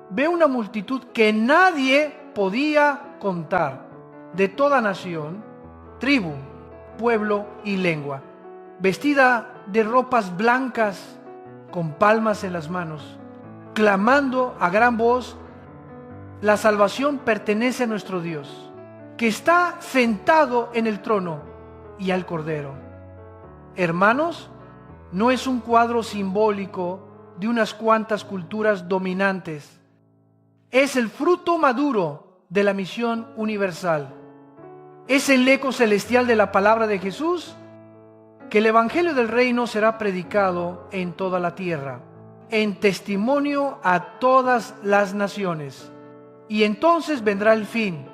ve una multitud que nadie podía contar, de toda nación, tribu, pueblo y lengua, vestida de ropas blancas, con palmas en las manos, clamando a gran voz: la salvación pertenece a nuestro Dios, que está sentado en el trono, y al Cordero. Hermanos, no es un cuadro simbólico de unas cuantas culturas dominantes. Es el fruto maduro de la misión universal. Es el eco celestial de la palabra de Jesús, que el Evangelio del Reino será predicado en toda la tierra, en testimonio a todas las naciones. Y entonces vendrá el fin.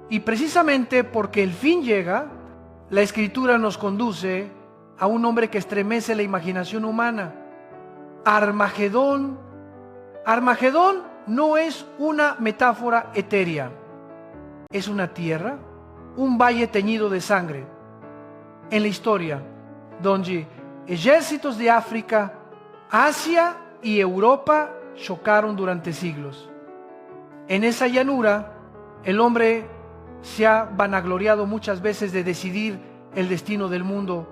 Y precisamente porque el fin llega, la Escritura nos conduce a un hombre que estremece la imaginación humana. Armagedón. Armagedón no es una metáfora etérea. Es una tierra, un valle teñido de sangre. En la historia, donde ejércitos de África, Asia y Europa chocaron durante siglos. En esa llanura, el hombre se ha vanagloriado muchas veces de decidir el destino del mundo,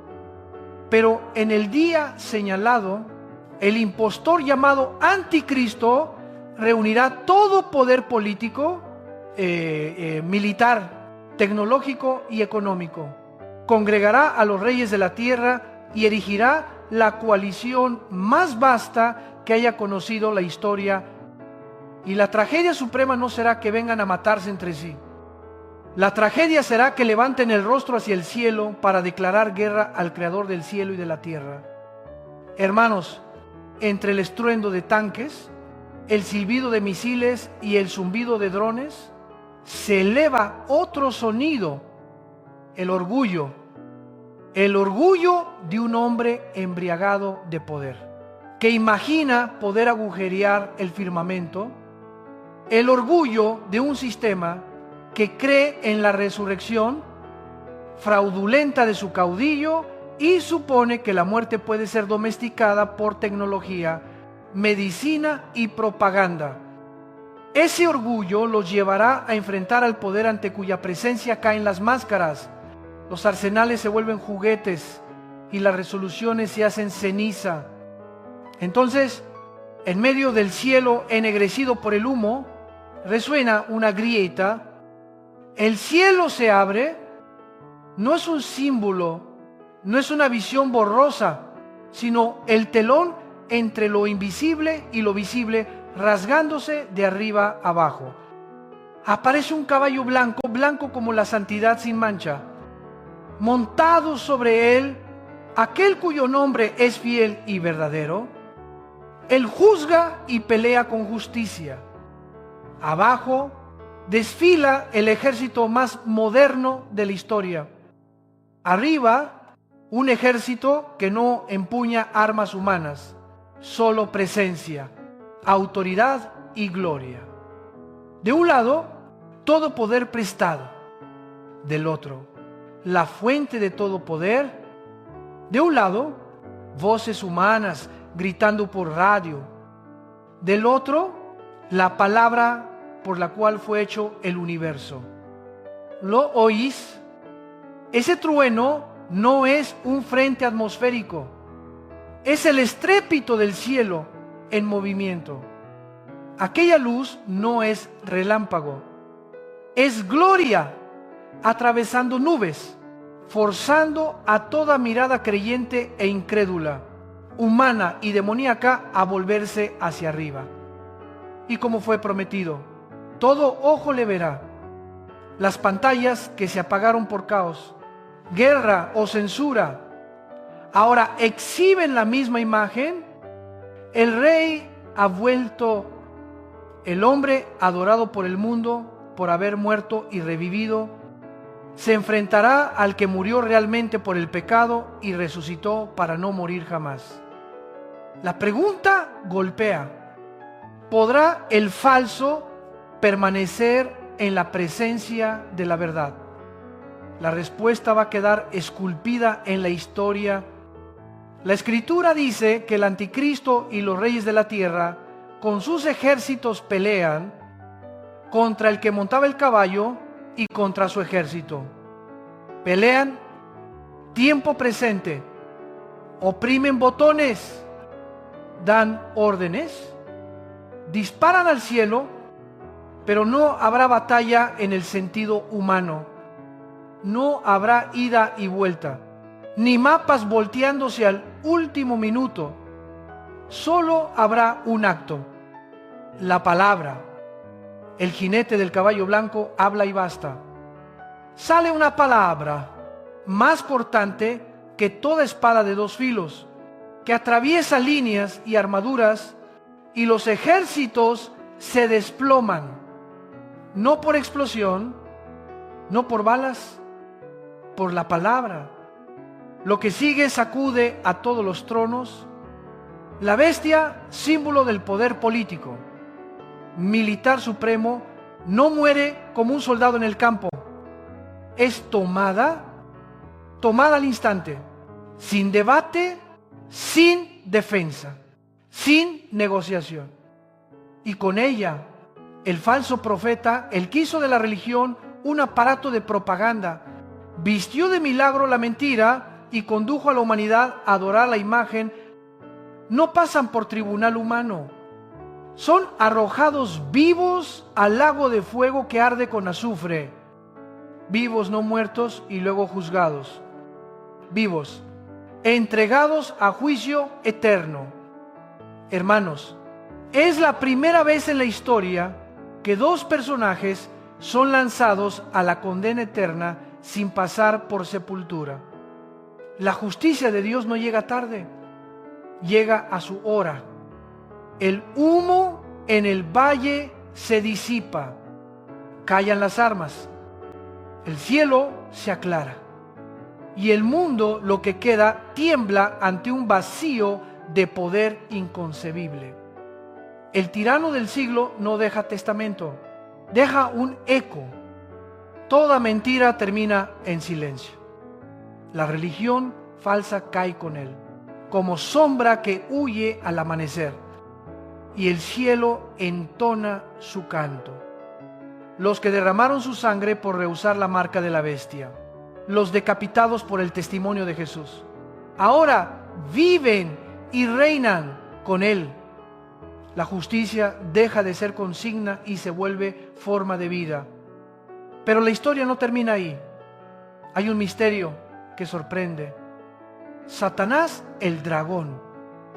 pero en el día señalado, el impostor llamado Anticristo reunirá todo poder político, militar, tecnológico y económico. Congregará a los reyes de la tierra y erigirá la coalición más vasta que haya conocido la historia. Y la tragedia suprema no será que vengan a matarse entre sí. La tragedia será que levanten el rostro hacia el cielo para declarar guerra al Creador del cielo y de la tierra. Hermanos, entre el estruendo de tanques, el silbido de misiles y el zumbido de drones, se eleva otro sonido: el orgullo de un hombre embriagado de poder, que imagina poder agujerear el firmamento, el orgullo de un sistema que cree en la resurrección fraudulenta de su caudillo y supone que la muerte puede ser domesticada por tecnología, medicina y propaganda. Ese orgullo los llevará a enfrentar al poder ante cuya presencia caen las máscaras, los arsenales se vuelven juguetes y las resoluciones se hacen ceniza. Entonces, en medio del cielo ennegrecido por el humo, resuena una grieta. El cielo se abre. No es un símbolo, no es una visión borrosa, sino el telón entre lo invisible y lo visible, rasgándose de arriba abajo. Aparece un caballo blanco, blanco como la santidad sin mancha. Montado sobre él, aquel cuyo nombre es fiel y verdadero. Él juzga y pelea con justicia. Abajo desfila el ejército más moderno de la historia. Arriba, un ejército que no empuña armas humanas, solo presencia, autoridad y gloria. De un lado, todo poder prestado. Del otro, la fuente de todo poder. De un lado, voces humanas gritando por radio. Del otro, la palabra por la cual fue hecho el universo. ¿Lo oís? Ese trueno no es un frente atmosférico, es el estrépito del cielo en movimiento. Aquella luz no es relámpago, es gloria atravesando nubes, forzando a toda mirada creyente e incrédula, humana y demoníaca, a volverse hacia arriba. Y como fue prometido, todo ojo le verá. Las pantallas que se apagaron por caos, guerra o censura, ahora exhiben la misma imagen. El rey ha vuelto, el hombre adorado por el mundo por haber muerto y revivido, se enfrentará al que murió realmente por el pecado y resucitó para no morir jamás. La pregunta golpea: ¿podrá el falso permanecer en la presencia de la verdad? La respuesta va a quedar esculpida en la historia. La Escritura dice que el anticristo y los reyes de la tierra con sus ejércitos pelean contra el que montaba el caballo y contra su ejército. Pelean tiempo presente, oprimen botones, dan órdenes, disparan al cielo, pero no habrá batalla en el sentido humano. No habrá ida y vuelta, ni mapas volteándose al último minuto. Solo habrá un acto, la palabra. El jinete del caballo blanco habla y basta. Sale una palabra más cortante que toda espada de dos filos, que atraviesa líneas y armaduras, y los ejércitos se desploman, no por explosión, no por balas, por la palabra. Lo que sigue sacude a todos los tronos. La bestia, símbolo del poder político, militar supremo, no muere como un soldado en el campo. Es tomada al instante, sin debate, sin defensa, sin negociación. Y con ella, el falso profeta, el que hizo de la religión un aparato de propaganda, vistió de milagro la mentira y condujo a la humanidad a adorar la imagen. No pasan por tribunal humano, son arrojados vivos al lago de fuego que arde con azufre. Vivos, no muertos, y luego juzgados. Vivos, entregados a juicio eterno. Hermanos, es la primera vez en la historia que dos personajes son lanzados a la condena eterna sin pasar por sepultura. La justicia de Dios no llega tarde, llega a su hora. El humo en el valle se disipa, callan las armas, el cielo se aclara y el mundo, lo que queda, tiembla ante un vacío de poder inconcebible. El tirano del siglo no deja testamento, deja un eco. Toda mentira termina en silencio. La religión falsa cae con él, como sombra que huye al amanecer, y el cielo entona su canto. Los que derramaron su sangre por rehusar la marca de la bestia, los decapitados por el testimonio de Jesús, ahora viven y reinan con él. La justicia deja de ser consigna y se vuelve forma de vida. Pero la historia no termina ahí. Hay un misterio que sorprende. Satanás, el dragón,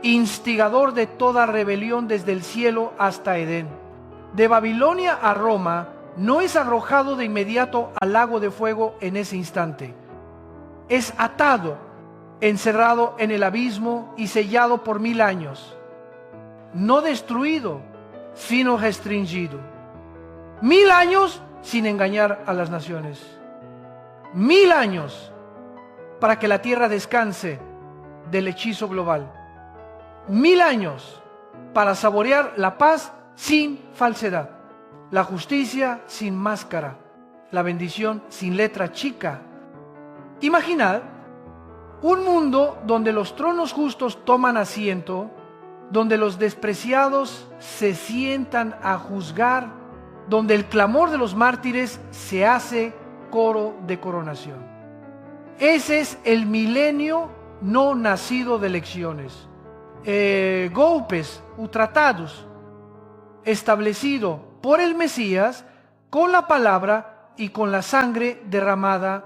instigador de toda rebelión desde el cielo hasta Edén, de Babilonia a Roma, no es arrojado de inmediato al lago de fuego en ese instante. Es atado, encerrado en el abismo y sellado por 1000 años. No destruido, sino restringido. 1000 años sin engañar a las naciones. 1000 años para que la tierra descanse del hechizo global. 1000 años para saborear la paz sin falsedad, la justicia sin máscara, la bendición sin letra chica. Imaginad un mundo donde los tronos justos toman asiento, donde los despreciados se sientan a juzgar, donde el clamor de los mártires se hace coro de coronación. Ese es el milenio no nacido de elecciones, golpes o tratados, establecido por el Mesías con la palabra y con la sangre derramada.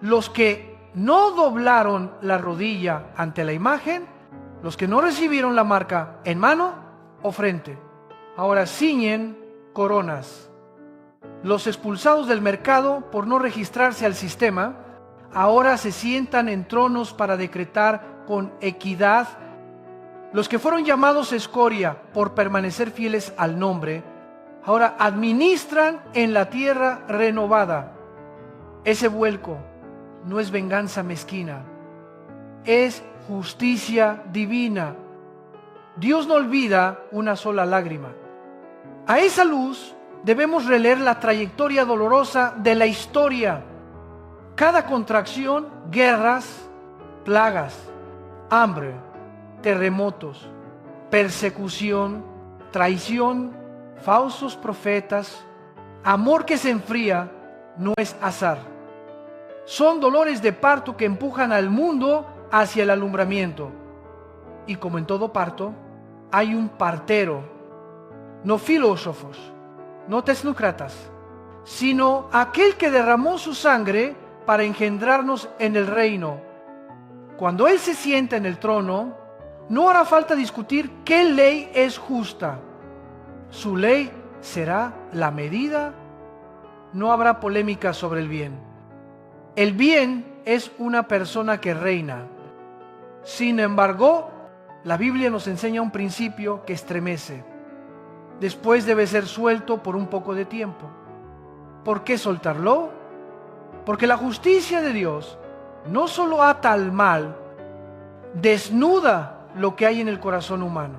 Los que no doblaron la rodilla ante la imagen, los que no recibieron la marca en mano o frente, ahora ciñen coronas. Los expulsados del mercado por no registrarse al sistema, ahora se sientan en tronos para decretar con equidad. Los que fueron llamados escoria por permanecer fieles al nombre, ahora administran en la tierra renovada. Ese vuelco no es venganza mezquina, es justicia divina. Dios no olvida una sola lágrima. A esa luz debemos releer la trayectoria dolorosa de la historia. Cada contracción, guerras, plagas, hambre, terremotos, persecución, traición, falsos profetas, amor que se enfría, no es azar. Son dolores de parto que empujan al mundo hacia el alumbramiento. Y como en todo parto, hay un partero, no filósofos, no tecnócratas, sino aquel que derramó su sangre para engendrarnos en el reino. Cuando Él se sienta en el trono, no hará falta discutir qué ley es justa. Su ley será la medida. No habrá polémica sobre el bien. El bien es una persona que reina. Sin embargo, la Biblia nos enseña un principio que estremece. Después debe ser suelto por un poco de tiempo. ¿Por qué soltarlo? Porque la justicia de Dios no solo ata al mal, desnuda lo que hay en el corazón humano.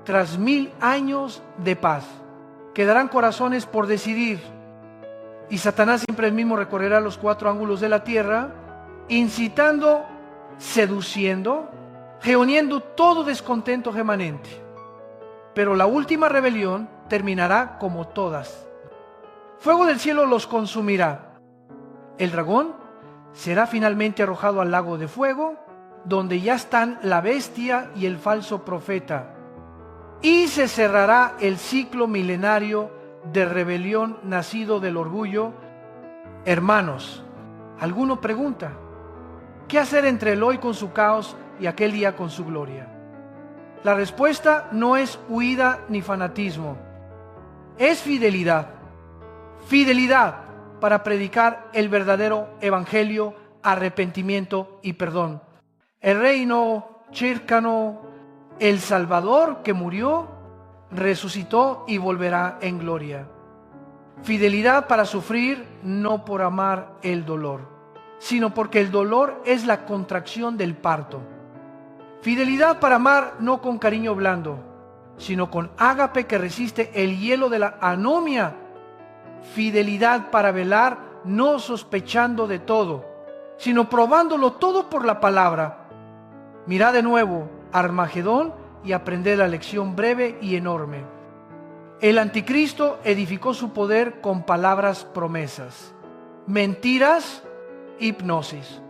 Tras 1000 años de paz, quedarán corazones por decidir. Y Satanás siempre el mismo recorrerá los 4 ángulos de la tierra, incitando, seduciendo, reuniendo todo descontento remanente. Pero la última rebelión terminará como todas. Fuego del cielo los consumirá. El dragón será finalmente arrojado al lago de fuego, donde ya están la bestia y el falso profeta. Y se cerrará el ciclo milenario de rebelión nacido del orgullo. Hermanos, alguno pregunta, ¿qué hacer entre el hoy con su caos y aquel día con su gloria? La respuesta no es huida ni fanatismo, es fidelidad. Fidelidad para predicar el verdadero evangelio, arrepentimiento y perdón. El reino cercano, el Salvador que murió, resucitó y volverá en gloria. Fidelidad para sufrir, no por amar el dolor, sino porque el dolor es la contracción del parto. Fidelidad para amar no con cariño blando, sino con ágape que resiste el hielo de la anomia. Fidelidad para velar no sospechando de todo, sino probándolo todo por la palabra. Mirad de nuevo Armagedón y aprended la lección breve y enorme. El anticristo edificó su poder con palabras promesas, mentiras, hipnosis.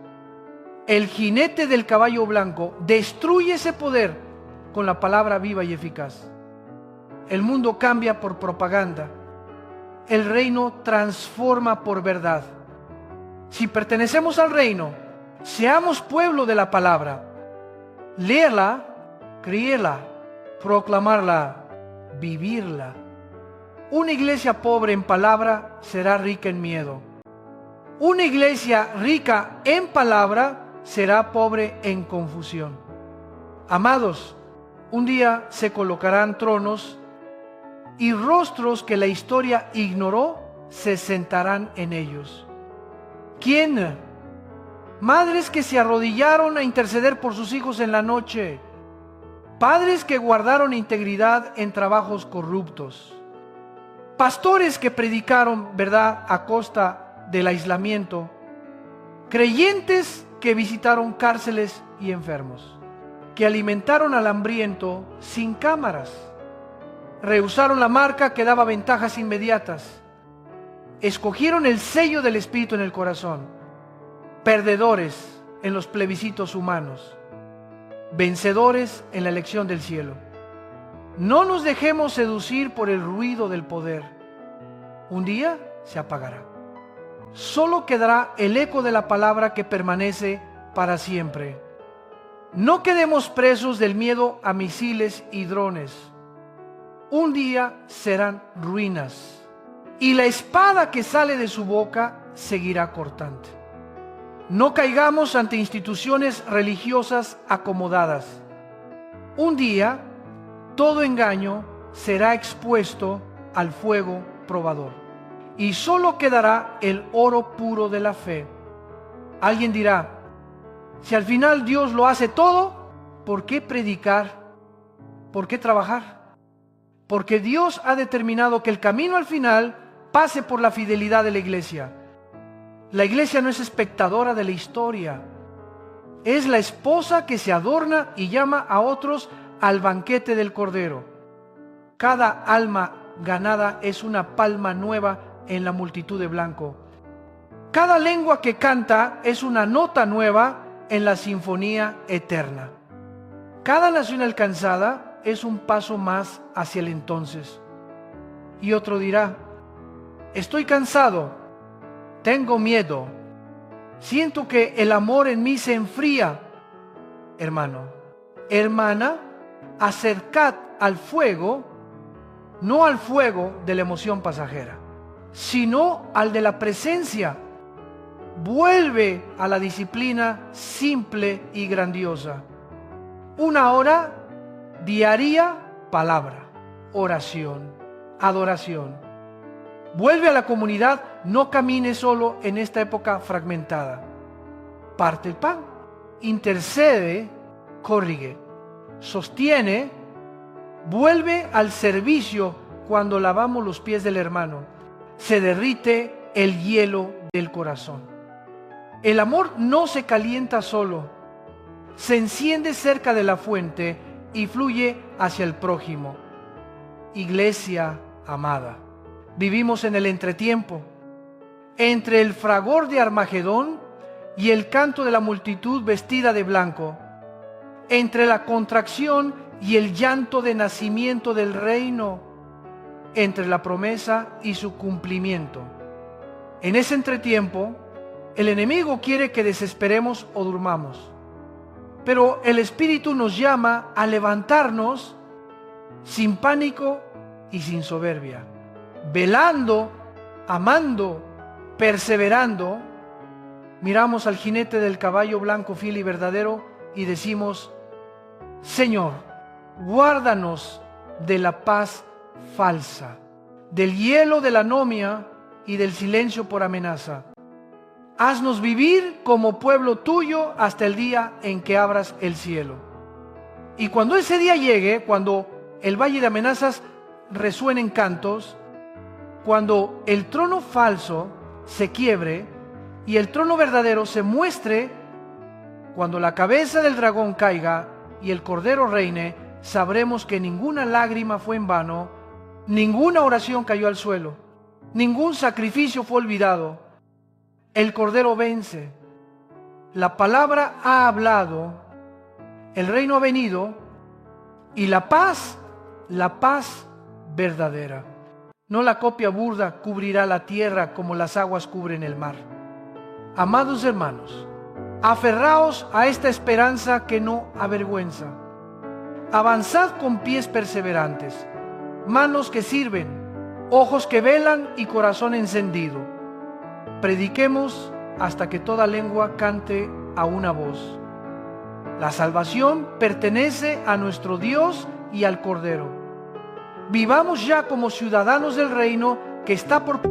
El jinete del caballo blanco destruye ese poder con la palabra viva y eficaz. El mundo cambia por propaganda. El reino transforma por verdad. Si pertenecemos al reino, seamos pueblo de la palabra. Léela, creerla, proclamarla, vivirla. Una iglesia pobre en palabra será rica en miedo. Una iglesia rica en palabra será pobre en confusión. Amados, un día se colocarán tronos y rostros que la historia ignoró se sentarán en ellos. ¿Quién? Madres que se arrodillaron a interceder por sus hijos en la noche. Padres que guardaron integridad en trabajos corruptos. Pastores que predicaron verdad a costa del aislamiento. Creyentes que visitaron cárceles y enfermos. Que alimentaron al hambriento sin cámaras. Rehusaron la marca que daba ventajas inmediatas. Escogieron el sello del Espíritu en el corazón. Perdedores en los plebiscitos humanos. Vencedores en la elección del cielo. No nos dejemos seducir por el ruido del poder. Un día se apagará. Solo quedará el eco de la palabra que permanece para siempre. No quedemos presos del miedo a misiles y drones. Un día serán ruinas, y la espada que sale de su boca seguirá cortante. No caigamos ante instituciones religiosas acomodadas. Un día, todo engaño será expuesto al fuego probador, y solo quedará el oro puro de la fe. Alguien dirá, si al final Dios lo hace todo, ¿por qué predicar? ¿Por qué trabajar? Porque Dios ha determinado que el camino al final pase por la fidelidad de la iglesia. La iglesia no es espectadora de la historia. Es la esposa que se adorna y llama a otros al banquete del Cordero. Cada alma ganada es una palma nueva en la multitud de blanco. Cada lengua que canta es una nota nueva en la sinfonía eterna. Cada nación alcanzada es un paso más hacia el entonces. Y otro dirá: estoy cansado, tengo miedo, siento que el amor en mí se enfría. Hermano, hermana, acercad al fuego, no al fuego de la emoción pasajera, sino al de la presencia. Vuelve a la disciplina simple y grandiosa. Una hora diaria, palabra, oración, adoración. Vuelve a la comunidad, no camine solo en esta época fragmentada. Parte el pan, intercede, corrige, sostiene, vuelve al servicio cuando lavamos los pies del hermano. Se derrite el hielo del corazón. El amor no se calienta solo, se enciende cerca de la fuente y fluye hacia el prójimo. Iglesia amada, vivimos en el entretiempo, entre el fragor de Armagedón y el canto de la multitud vestida de blanco, entre la contracción y el llanto de nacimiento del reino, entre la promesa y su cumplimiento. En ese entretiempo, el enemigo quiere que desesperemos o durmamos, pero el Espíritu nos llama a levantarnos sin pánico y sin soberbia, velando, amando, perseverando. Miramos al jinete del caballo blanco, fiel y verdadero, y decimos: Señor, guárdanos de la paz falsa, del hielo de la anomia y del silencio por amenaza. Haznos vivir como pueblo tuyo hasta el día en que abras el cielo. Y cuando ese día llegue, cuando el valle de amenazas resuene en cantos, cuando el trono falso se quiebre y el trono verdadero se muestre, cuando la cabeza del dragón caiga y el cordero reine, sabremos que ninguna lágrima fue en vano, ninguna oración cayó al suelo, ningún sacrificio fue olvidado. El cordero vence, la palabra ha hablado, el reino ha venido y la paz verdadera. No la copia burda cubrirá la tierra como las aguas cubren el mar. Amados hermanos, aferraos a esta esperanza que no avergüenza. Avanzad con pies perseverantes, manos que sirven, ojos que velan y corazón encendido. Prediquemos hasta que toda lengua cante a una voz. La salvación pertenece a nuestro Dios y al Cordero. Vivamos ya como ciudadanos del reino que está por